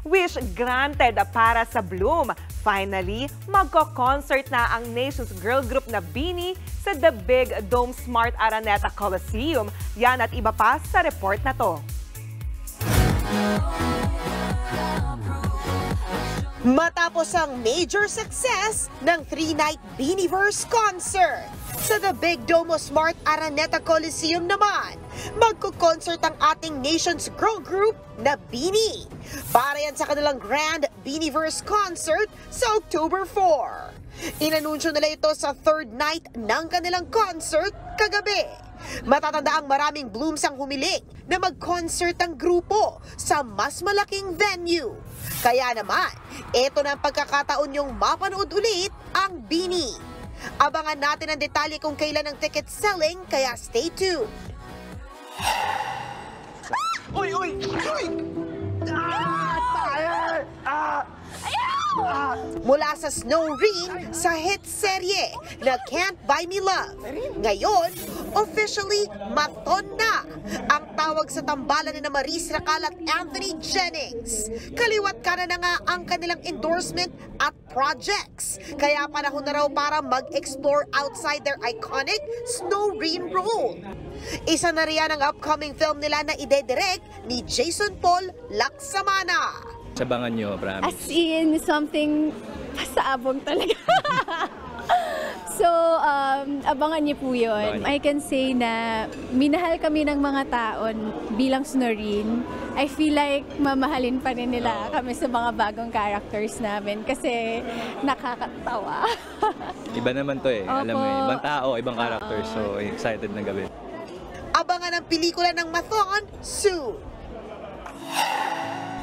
Wish granted para sa Bloom. Finally, magko-concert na ang nation's girl group na BINI sa The Big Dome Smart Araneta Coliseum. Yan at iba pa sa report na to. Matapos ang major success ng 3-night BINIverse concert, sa The Big Dome Smart Araneta Coliseum naman, magko-concert ang ating nation's girl group na BINI. Para yan sa kanilang grand BINIverse concert sa October 4. Inanunsyo nila ito sa third night ng kanilang concert kagabi. Matatanda ang maraming Blooms ang humiling na mag-concert ang grupo sa mas malaking venue. Kaya naman, ito na ang pagkakataon yung mapanood ulit ang BINI. Abangan natin ang detalye kung kailan ang ticket selling, kaya stay tuned. Uy! Uy! Uy! Fire! Mula sa Snow Rain sa hit serye na Can't Buy Me Love. Ngayon, officially maton na ang tawag sa tambalan ni Maris Racal at Anthony Jennings. Kaliwat kanan na nga ang kanilang endorsement at projects. Kaya panahon na raw para mag-explore outside their iconic Snow Rain role. Isa na riyan ang upcoming film nila na ide-direct ni Jason Paul Laksamana. Sabangan nyo, promise. As in, something pasaabong talaga. So, abangan niyo po yun. I can say na minahal kami ng mga taon bilang Snorin. I feel like mamahalin pa rin nila kami sa mga bagong characters namin kasi nakakatawa. Iba naman to eh. Opo. Alam mo eh, ibang tao, ibang character. So, excited na gawin. Abangan ang pelikula ng Mathon soon.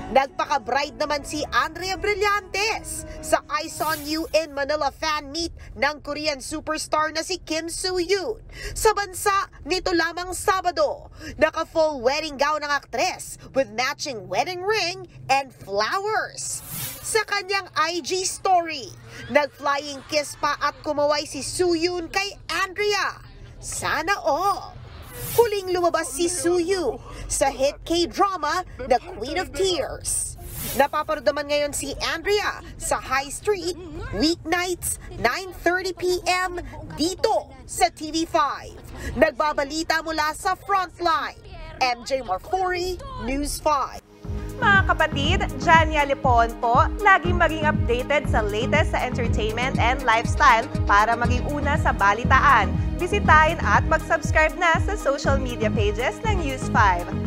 Nagpaka-bride naman si Andrea Brillantes sa I Saw You in Manila fan meet ng Korean superstar na si Kim Soo-yoon. Sa bansa nito lamang Sabado, naka-full wedding gown ang aktres with matching wedding ring and flowers. Sa kanyang IG story, nag-flying kiss pa at kumaway si Soo-yoon kay Andrea. Sana all! Huling lumabas si Soo-yoon sa hit K-drama The Queen of Tears. Napapanood naman ngayon si Andrea sa High Street, weeknights, 9:30 p.m. dito sa TV5. Nagbabalita mula sa Frontline, MJ Marfori, News 5. Mga kapatid, Jania Lipon po, laging maging updated sa latest sa entertainment and lifestyle para maging una sa balitaan. Bisitahin at mag-subscribe na sa social media pages ng News 5.